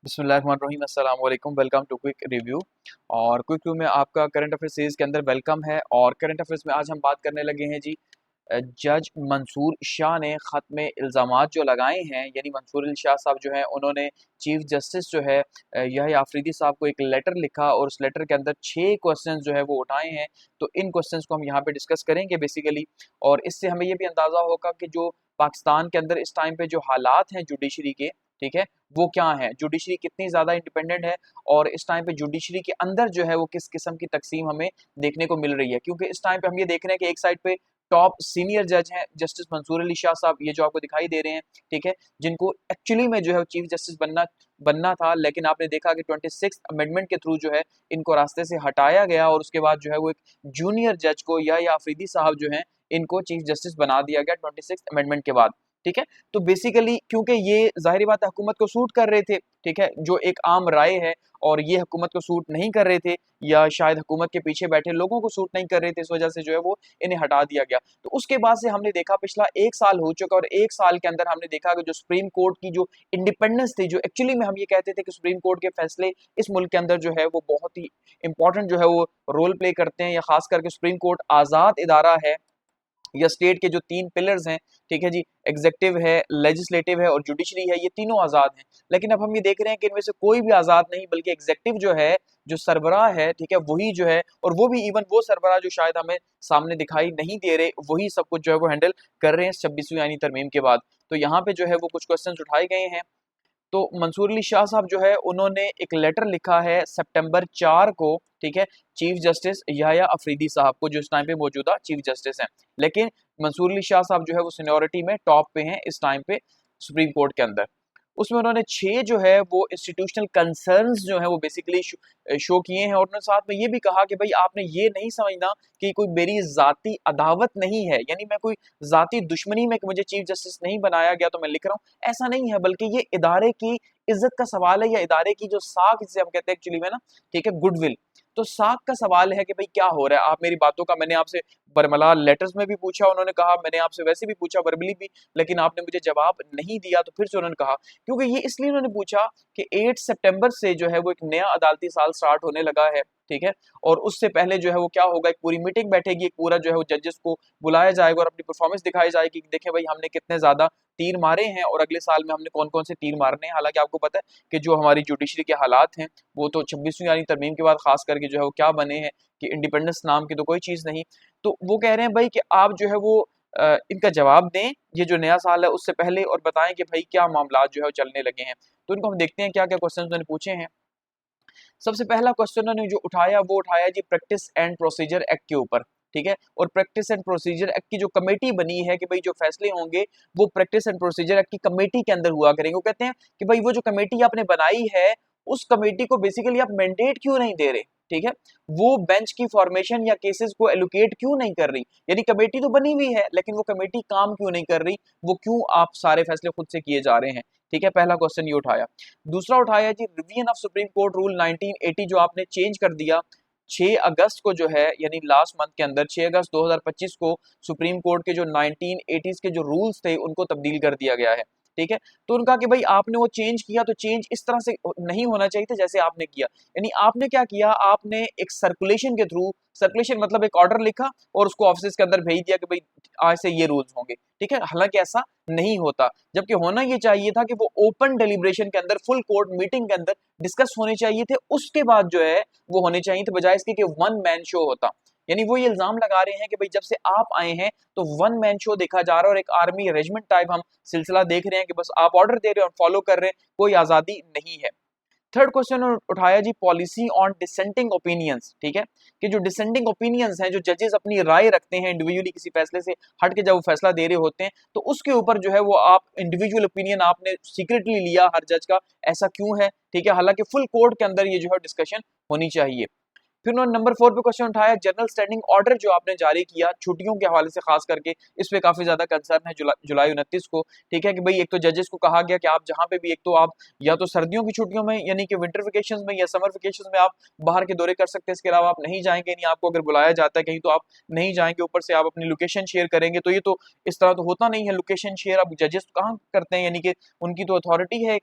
बिस्मिल्लाहिर्रहमानिर्रहीम अस्सलाम वालेकुम। Welcome to quick review. और क्विक रिव्यू में आपका करंट अफेयर सीरीज के अंदर वेलकम है। और करंट अफेयर्स में आज हम बात करने लगे हैं जी, जज मंसूर शाह ने ख़त में इल्ज़ामात जो लगाए हैं, यानी मंसूर शाह साहब जो हैं उन्होंने चीफ जस्टिस जो है यहया आफरीदी साहब को एक लेटर लिखा और उस लेटर के अंदर 6 क्वेश्चंस जो है वो उठाए हैं। तो इन क्वेश्चंस को हम यहाँ पे डिस्कस करेंगे बेसिकली। और इससे हमें ये भी अंदाज़ा होगा कि जो पाकिस्तान के अंदर इस टाइम पे जो हालात हैं जुडिशरी के, ठीक है, वो क्या है, जुडिशरी कितनी ज़्यादा इंडिपेंडेंट है और इस टाइम पे जुडिशरी के अंदर जो है वो किस किस्म की तकसीम हमें देखने को मिल रही है। क्योंकि इस टाइम पे हम ये देख रहे हैं कि एक साइड पे टॉप सीनियर जज हैं जस्टिस मंसूर अली शाह साहब, ये जो आपको दिखाई दे रहे हैं, ठीक है, जिनको एक्चुअली में जो है चीफ जस्टिस बनना बनना था, लेकिन आपने देखा कि 26th अमेंडमेंट के थ्रू जो है इनको रास्ते से हटाया गया और उसके बाद जो है वो एक जूनियर जज को यहया आफरीदी साहब जो हैं इनको चीफ जस्टिस बना दिया गया 26th अमेंडमेंट के बाद। ठीक है, तो बेसिकली क्योंकि ये ज़ाहिर बात है हुकूमत को सूट कर रहे थे, ठीक है, जो एक आम राय है, और ये हुकूमत को सूट नहीं कर रहे थे या शायद हुकूमत के पीछे बैठे लोगों को सूट नहीं कर रहे थे, इस वजह से जो है वो इन्हें हटा दिया गया। तो उसके बाद से हमने देखा पिछला 1 साल हो चुका और 1 साल के अंदर हमने देखा कि जो सुप्रीम कोर्ट की जो इंडिपेंडेंस थी, जो एक्चुअली में हम ये कहते थे कि सुप्रीम कोर्ट के फैसले इस मुल्क के अंदर जो है वो बहुत ही इंपॉर्टेंट जो है वो रोल प्ले करते हैं, या खास करके सुप्रीम कोर्ट आज़ाद इदारा है या स्टेट के जो 3 पिलर्स हैं, ठीक है जी, एग्जीक्यूटिव है, लेजिस्लेटिव है और जुडिशरी है, ये तीनों आज़ाद हैं। लेकिन अब हम ये देख रहे हैं कि इनमें से कोई भी आज़ाद नहीं, बल्कि एग्जीक्यूटिव जो है, जो सरबराह है, ठीक है, वही जो है, और वो भी इवन वो सरबराह जो शायद हमें सामने दिखाई नहीं दे रहे, वही सब कुछ जो है वो हैंडल कर रहे हैं 26वीं आईनी तरमीम के बाद। तो यहाँ पे जो है वो कुछ क्वेश्चंस उठाए गए हैं। तो मंसूर अली शाह साहब जो है उन्होंने एक लेटर लिखा है सितंबर 4 को, ठीक है, चीफ जस्टिस यहया आफरीदी साहब को, जो इस टाइम पे मौजूदा चीफ जस्टिस हैं। लेकिन मंसूर अली शाह साहब जो है वो सीनियरिटी में टॉप पे हैं इस टाइम पे सुप्रीम कोर्ट के अंदर। उसमें उन्होंने 6 जो है वो इंस्टीट्यूशनल कंसर्न्स जो है वो बेसिकली शो किए हैं, और उन्होंने साथ में ये भी कहा कि भाई आपने ये नहीं समझना कि कोई मेरी ज़ाती अदावत नहीं है, यानी मैं कोई ज़ाती दुश्मनी में कि मुझे चीफ जस्टिस नहीं बनाया गया तो मैं लिख रहा हूँ, ऐसा नहीं है, बल्कि ये इदारे की इज्जत का सवाल है, या इदारे की जो साख जिसे हम कहते हैं एक्चुअली में ना, ठीक है, गुडविल। तो साख का सवाल है कि भाई क्या हो रहा है, आप मेरी बातों का, मैंने आपसे बरमला लेटर्स में भी पूछा, उन्होंने कहा, मैंने आपसे वैसे भी पूछा वर्बली भी, लेकिन आपने मुझे जवाब नहीं दिया। तो फिर से उन्होंने कहा, क्योंकि ये इसलिए उन्होंने पूछा कि 8 सितंबर से जो है वो एक नया अदालती साल स्टार्ट होने लगा है, ठीक है, और उससे पहले जो है वो क्या होगा, एक पूरी मीटिंग बैठेगी, एक पूरा जो है वो जजेस को बुलाया जाएगा और अपनी परफॉर्मेंस दिखाई जाएगी कि देखें भाई हमने कितने ज्यादा तीर मारे हैं और अगले साल में हमने कौन कौन से तीर मारने हैं। हालांकि आपको पता है कि जो हमारी जुडिशरी के हालात हैं वो तो 26वीं यानी तरमीम के बाद खास करके जो है वो क्या बने हैं कि इंडिपेंडेंस नाम की तो कोई चीज नहीं। तो वो कह रहे हैं भाई कि आप जो है वो इनका जवाब दें ये जो नया साल है उससे पहले, और बताएं कि भाई क्या मामला जो है वो चलने लगे हैं। तो इनको हम देखते हैं क्या क्या क्वेश्चन उन्होंने पूछे हैं। सबसे पहला क्वेश्चन उन्होंने जो उठाया वो उठाया जी प्रैक्टिस एंड प्रोसीजर एक्ट के ऊपर, ठीक है, और प्रैक्टिस एंड प्रोसीजर एक्ट की जो कमेटी बनी है कि भाई जो फैसले होंगे वो प्रैक्टिस एंड प्रोसीजर एक्ट की कमेटी के अंदर हुआ करेंगे। वो कहते हैं कि भाई वो जो कमेटी आपने बनाई है उस कमेटी को बेसिकली आप मैंडेट क्यों नहीं दे रहे, ठीक है, वो बेंच की फॉर्मेशन या केसेस को एलोकेट क्यों नहीं कर रही, यानी कमेटी तो बनी हुई है लेकिन वो कमेटी काम क्यों नहीं कर रही, वो क्यों आप सारे फैसले खुद से किए जा रहे हैं, ठीक है, पहला क्वेश्चन ये उठाया। दूसरा उठाया जी revision of supreme court rule 1980 जो आपने चेंज कर दिया 6 अगस्त को जो है, यानी लास्ट मंथ के अंदर 6 अगस्त 2025 को सुप्रीम कोर्ट के जो 1980s के जो रूल्स थे उनको तब्दील कर दिया गया है, ठीक है। तो उनका कि भाई आपने वो चेंज किया तो चेंज इस तरह से नहीं होना चाहिए था जैसे आपने किया, यानी आपने क्या किया, आपने एक सर्कुलेशन के थ्रू, सर्कुलेशन मतलब एक ऑर्डर लिखा और उसको ऑफिस के अंदर भेज दिया कि भाई आज से ये रूल्स होंगे, ठीक है, हालांकि ऐसा नहीं होता, जबकि होना ये चाहिए था कि वो ओपन डेलिब्रेशन के अंदर फुल कोर्ट मीटिंग के अंदर डिस्कस होने चाहिए थे, उसके बाद जो है वो होने चाहिए थे, बजाय इसके कि वन मैन शो होता। यानी वो ये इल्जाम लगा रहे हैं कि भाई जब से आप आए हैं तो वन मैन शो देखा जा रहा है और एक आर्मी रेजिमेंट टाइप हम सिलसिला देख रहे हैं कि बस आप ऑर्डर दे रहे हैं और फॉलो कर रहे हैं, कोई आजादी नहीं है। थर्ड क्वेश्चन उठाया जी पॉलिसी ऑन डिसेंटिंग ओपिनियंस, ठीक है, कि जो डिसेंटिंग ओपिनियंस हैं, जो जजेस अपनी राय रखते हैं इंडिविजुअली किसी फैसले से हट के जब वो फैसला दे रहे होते हैं, तो उसके ऊपर जो है वो आप इंडिविजुअल ओपिनियन आपने सीक्रेटली लिया हर जज का, ऐसा क्यों है, ठीक है, हालांकि फुल कोर्ट के अंदर ये जो है डिस्कशन होनी चाहिए। फिर उन्होंने नंबर 4 पे क्वेश्चन उठाया जनरल स्टैंडिंग ऑर्डर जो आपने जारी किया छुट्टियों के हवाले से, खास करके इस पे काफी ज्यादा कंसर्न है जुलाई 29 को, ठीक है, कि भाई एक तो जजेस को कहा गया कि आप जहां पे भी, एक तो आप या तो सर्दियों की छुट्टियों में यानी कि विंटर वेकेशन में या समर वेकेशन में आप बाहर के दौरे कर सकते हैं, इसके अलावा आप नहीं जाएंगे, नहीं आपको अगर बुलाया जाता है कहीं तो आप नहीं जाएंगे, ऊपर से आप अपनी लोकेशन शेयर करेंगे, तो ये तो इस तरह तो होता नहीं है लोकेशन शेयर, अब जजेस कहाँ करते हैं, यानी कि उनकी तो अथॉरिटी है,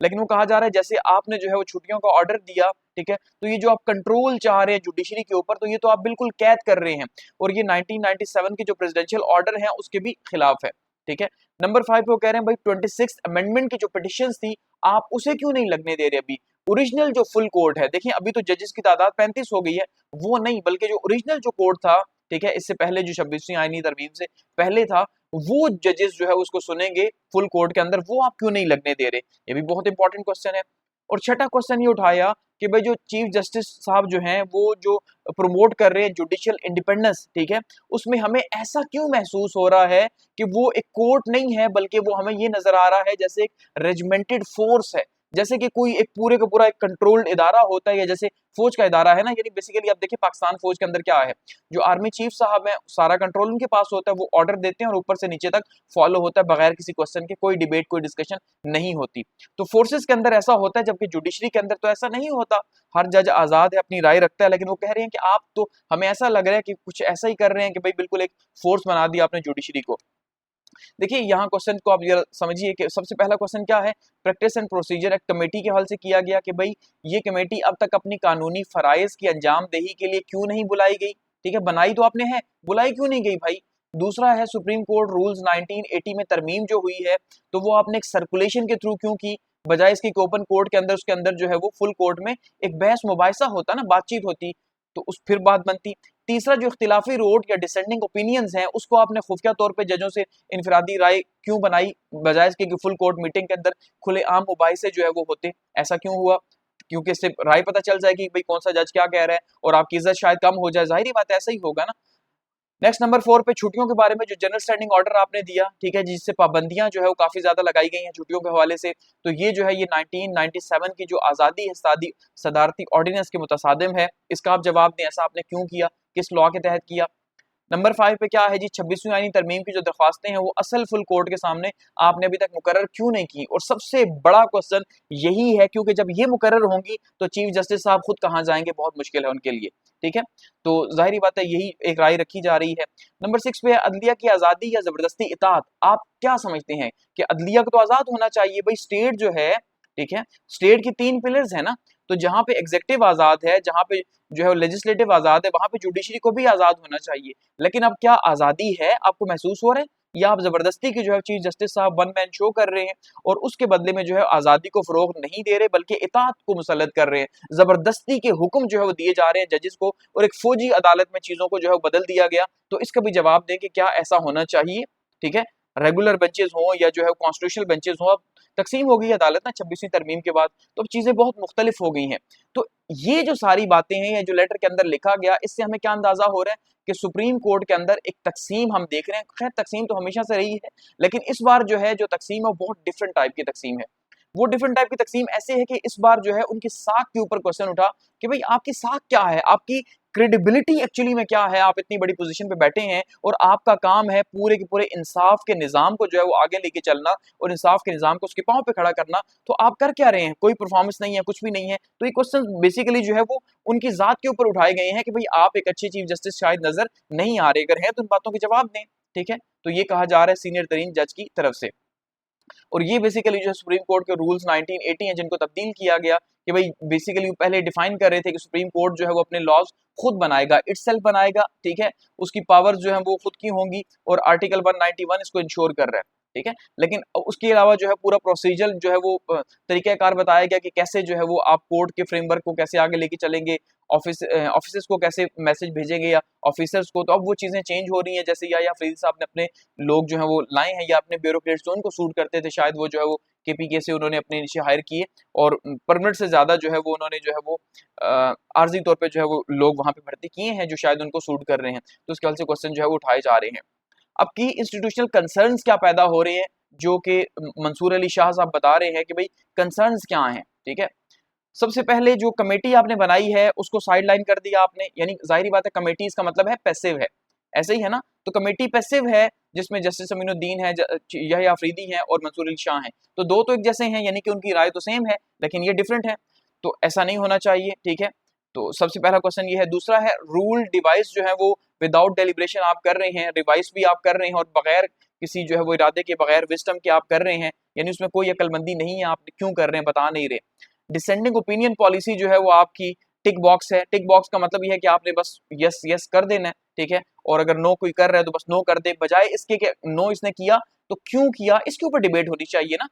लेकिन वो कहा जा रहा है जैसे आपने जो है वो छुट्टियों का ऑर्डर दिया, ठीक है, तो ये जो आप कंट्रोल चाह रहे हैं जुडिशरी के ऊपर, तो ये तो आप बिल्कुल कैद कर रहे हैं और ये 1997 के जो प्रेसिडेंशियल ऑर्डर हैं उसके भी खिलाफ है, ठीक है। नंबर 5 पे वो कह रहे हैं भाई 26 अमेंडमेंट की जो पिटिशंस थी आप उसे क्यों नहीं लगने दे रहे अभी। ओरिजिनल जो फुल कोर्ट है, देखिए अभी तो जजेस की तादाद 35 हो गई है, वो नहीं बल्कि जो ओरिजिनल जो कोर्ट था, ठीक है, इससे पहले जो 26वीं आईनी तरमीम से पहले था, वो जजेस जो है उसको सुनेंगे फुल कोर्ट के अंदर, वो आप क्यों नहीं लगने दे रहे। ये भी बहुत इंपॉर्टेंट क्वेश्चन है। और छठा क्वेश्चन ये उठाया कि भाई जो चीफ जस्टिस साहब जो हैं वो जो प्रमोट कर रहे हैं जुडिशियल इंडिपेंडेंस, ठीक है, उसमें हमें ऐसा क्यों महसूस हो रहा है कि वो एक कोर्ट नहीं है बल्कि वो हमें ये नजर आ रहा है जैसे एक रेजिमेंटेड फोर्स है, जैसे कि कोई एक पूरे का पूरा एक कंट्रोल्ड इदारा होता है, या जैसे फौज का इदारा है ना। यानी बेसिकली आप देखिए पाकिस्तान फौज के अंदर क्या है, जो आर्मी चीफ साहब है सारा कंट्रोल उनके पास होता है, वो ऑर्डर देते हैं और ऊपर से नीचे तक फॉलो होता है बगैर किसी क्वेश्चन के, कोई डिबेट कोई डिस्कशन नहीं होती। तो फोर्सेस के अंदर ऐसा होता है, जबकि जुडिशरी के अंदर तो ऐसा नहीं होता, हर जज आजाद है, अपनी राय रखता है। लेकिन वो कह रहे हैं कि आप तो, हमें ऐसा लग रहा है कि कुछ ऐसा ही कर रहे हैं कि भाई बिल्कुल एक फोर्स बना दिया आपने जुडिशरी को। देखिए यहाँ क्वेश्चन को आप ये समझिए कि सबसे पहला क्वेश्चन क्या है, प्रैक्टिस एंड प्रोसीजर एक कमेटी के हल से किया गया कि भाई ये कमेटी अब तक अपनी कानूनी फराइज की अंजामदेही के लिए क्यों नहीं बुलाई गई, ठीक है, बनाई तो आपने है, बुलाई क्यों नहीं गई भाई। दूसरा है सुप्रीम कोर्ट रूल्स 1980 में तरमीम जो हुई है, तो वो आपने एक सर्कुलेशन के थ्रू क्यों की, बजाय इसकी ओपन कोर्ट के अंदर, उसके अंदर जो है वो फुल कोर्ट में एक बहस मुबाहिसा होता ना, बातचीत होती, तो उस फिर बात बनती। तीसरा जो इख्तिलाफी रोड या डिसेंडिंग ओपिनियंस हैं उसको आपने खुफिया तौर पे जजों से इनफरादी राय क्यों बनाई, बजाय इसके कि फुल कोर्ट मीटिंग के अंदर खुले आम मुबाहिसे जो है वो होते, ऐसा क्यों हुआ, क्योंकि इससे राय पता चल जाएगी भाई कौन सा जज क्या कह रहा है और आपकी इज्जत शायद कम हो जाए, जाहिर बात है ऐसा ही होगा ना। नेक्स्ट नंबर 4 पे छुट्टियों के बारे में जो जनरल स्टैंडिंग ऑर्डर आपने दिया, ठीक है, जिससे पाबंदियां जो है वो काफी ज्यादा लगाई गई हैं छुट्टियों के हवाले से, तो ये जो है ये 1997 की जो आजादी है सदारती ऑर्डिनेंस के मुतसादिम है। इसका आप जवाब दें, ऐसा आपने क्यों किया, किस लॉ के तहत किया। नंबर 5 पे क्या है जी, 26वीं आईनी तरमीम की जो दरख्वास्तें हैं वो असल फुल कोर्ट के सामने आपने अभी तक मुकर्रर क्यों नहीं की। और सबसे बड़ा क्वेश्चन यही है, क्योंकि जब ये मुकर्रर होंगी तो चीफ जस्टिस साहब खुद कहाँ जाएंगे, बहुत मुश्किल है उनके लिए, ठीक है। तो जाहिर बात है यही एक राय रखी जा रही है। नंबर 6 पे अदलिया की आजादी या जबरदस्ती इताअत, आप क्या समझते हैं कि अदलिया को तो आजाद होना चाहिए भाई, स्टेट जो है, ठीक है, स्टेट की 3 पिलर्स है ना, तो जहां पे एग्जीक्यूटिव आजाद है, जहां पे जो है लेजिस्लेटिव आजाद है, वहां पे जुडिशरी को भी आजाद होना चाहिए। लेकिन अब क्या आजादी है, आपको महसूस हो रहा है, या आप जबरदस्ती की जो है चीफ जस्टिस साहब वन मैन शो कर रहे हैं और उसके बदले में जो है आजादी को फरोग नहीं दे रहे बल्कि इताअत को मुसल्लत कर रहे हैं, जबरदस्ती के हुक्म जो है वो दिए जा रहे हैं जजेस को और एक फौजी अदालत में चीजों को जो है बदल दिया गया। तो इसका भी जवाब दें कि क्या ऐसा होना चाहिए, ठीक है, रेगुलर बेंचेस हों या जो है कॉन्स्टिट्यूशनल बेंचेस हों। अब तकसीम हो गई अदालत ना 26वीं तरमीम के बाद, तो अब चीजें बहुत मुख्तलिफ हो गई हैं। तो ये जो सारी बातें हैं, ये जो लेटर के अंदर लिखा गया, इससे हमें क्या अंदाजा हो रहा है कि सुप्रीम कोर्ट के अंदर एक तकसीम हम देख रहे हैं। खैर तकसीम तो हमेशा से रही है, लेकिन इस बार जो है जो तकसीम है वो बहुत डिफरेंट टाइप की तकसीम है। वो डिफरेंट टाइप की तकसीम ऐसे है कि इस बार जो है उनकी साख के ऊपर क्वेश्चन उठा कि भाई आपकी साख क्या है, आपकी क्रेडिबिलिटी एक्चुअली में क्या है, आप इतनी बड़ी पोजीशन पे बैठे हैं और आपका काम है पूरे के पूरे इंसाफ के निजाम को जो है वो आगे लेके चलना और इंसाफ के निजाम को उसके पांव पे खड़ा करना, तो आप कर क्या रहे हैं, कोई परफॉर्मेंस नहीं है, कुछ भी नहीं है। तो ये क्वेश्चन बेसिकली जो है वो उनकी जात के ऊपर उठाए गए हैं कि भाई आप एक अच्छे चीफ जस्टिस शायद नजर नहीं आ रहे, अगर हैं तो इन बातों के जवाब दें, ठीक है। तो ये कहा जा रहा है सीनियर तरीन जज की तरफ से। और ये बेसिकली जो सुप्रीम कोर्ट के रूल्स 1980 हैं जिनको तब्दील किया गया कि भाई बेसिकली पहले डिफाइन कर रहे थे कि सुप्रीम कोर्ट जो है वो अपने लॉज खुद बनाएगा, इटसेल्फ बनाएगा, ठीक है, उसकी पावर्स जो है वो खुद की होंगी और आर्टिकल 191 इसको इंश्योर कर रहा है, ठीक है। लेकिन उसके अलावा जो है पूरा प्रोसीजर जो है वो तरीकाकार बताया गया कि कैसे जो है वो आप कोर्ट के फ्रेमवर्क को कैसे आगे लेके चलेंगे, ऑफिसर्स को कैसे मैसेज भेजेंगे या ऑफिसर्स को। तो अब वो चीजें चेंज हो रही हैं, जैसे या फरीद साहब ने अपने लोग जो है वो लाए हैं या अपने ब्यूरोक्रेट्स जो उनको सूट करते थे, शायद वो जो है वो केपीके से उन्होंने अपने नीचे हायर किए और परमिट से ज्यादा जो है वो उन्होंने जो है वो आर्जी तौर पे जो है वो लोग वहां पे भर्ती किए हैं जो शायद उनको सूट कर रहे हैं। तो उसके हाल से क्वेश्चन जो है वो उठाए जा रहे हैं। अब की इंस्टीट्यूशनल कंसर्न्स क्या पैदा हो रहे हैं, जो कि मंसूर अली शाह साहब बता रहे हैं कि भाई कंसर्न्स क्या हैं, ठीक है। सबसे पहले जो कमेटी आपने बनाई है उसको साइडलाइन कर दिया आपने, यानी जाहिर बात है कमेटी इसका मतलब है पैसिव है, ऐसे ही है ना। तो कमेटी पैसिव है जिसमें जस्टिस अमीनुद्दीन है, यहया अफरीदी हैं और मंसूर अली शाह हैं, तो दो तो एक जैसे हैं, यानी कि उनकी राय तो सेम है लेकिन ये डिफरेंट है, तो ऐसा नहीं होना चाहिए, ठीक है। तो सबसे पहला क्वेश्चन ये है। दूसरा है रूल डिवाइस जो है वो विदाउट डेलिब्रेशन आप कर रहे हैं, रिवाइज भी आप कर रहे हैं और बगैर किसी जो है वो इरादे के बगैर विजडम के आप कर रहे हैं, यानी उसमें कोई अक्लमंदी नहीं है, आप क्यों कर रहे हैं बता नहीं रहे। डिसेंडिंग ओपिनियन पॉलिसी जो है वो आपकी टिक बॉक्स है। टिक बॉक्स का मतलब ये है कि आपने बस यस यस कर देना है, ठीक है, और अगर नो कोई कर रहा है तो बस नो कर दे, बजाय इसके कि नो इसने किया तो क्यों किया, इसके ऊपर डिबेट होनी चाहिए ना।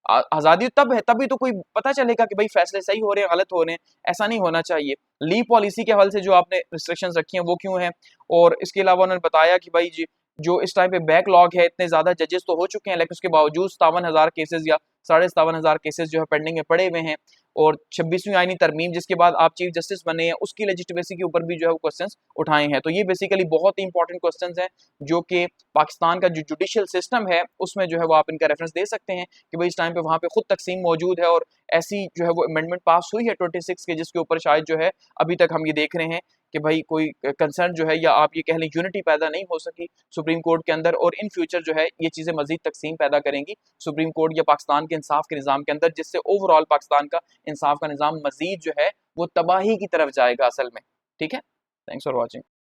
आजादी तब है, तभी तो कोई पता चलेगा कि भाई फैसले सही हो रहे हैं गलत हो रहे हैं, ऐसा नहीं होना चाहिए। लीव पॉलिसी के हवाले से जो आपने रिस्ट्रिक्शंस रखी हैं वो क्यों है, और इसके अलावा उन्होंने बताया कि भाई जी जो इस टाइम पे बैकलॉग है, इतने ज्यादा जजेस तो हो चुके हैं लेकिन उसके बावजूद 57,000 केसेस या 57,500 केसेस जो है पेंडिंग में पड़े हुए हैं, और 26वीं आईनी तरमीम जिसके बाद आप चीफ जस्टिस बने हैं उसकी लेजिटिमेसी के ऊपर भी जो है वो क्वेश्चंस उठाए हैं। तो ये बेसिकली बहुत ही इंपॉर्टेंट क्वेश्चंस हैं जो कि पाकिस्तान का जो जुडिशियल सिस्टम है उसमें जो है वो आप इनका रेफरेंस दे सकते हैं कि भाई इस टाइम पे वहाँ पे खुद तकसीम मौजूद है, और ऐसी जो है वो अमेंडमेंट पास हुई है 26 के, जिसके ऊपर शायद जो है अभी तक हम ये देख रहे हैं कि भाई कोई कंसर्न जो है या आप ये कह लें यूनिटी पैदा नहीं हो सकी सुप्रीम कोर्ट के अंदर, और इन फ्यूचर जो है ये चीज़ें मजीद तकसीम पैदा करेंगी सुप्रीम कोर्ट या पाकिस्तान के इंसाफ के निज़ाम के अंदर, जिससे ओवरऑल पाकिस्तान का इंसाफ का निज़ाम मजीद जो है वो तबाही की तरफ जाएगा असल में। ठीक है, थैंक्स फॉर वॉचिंग।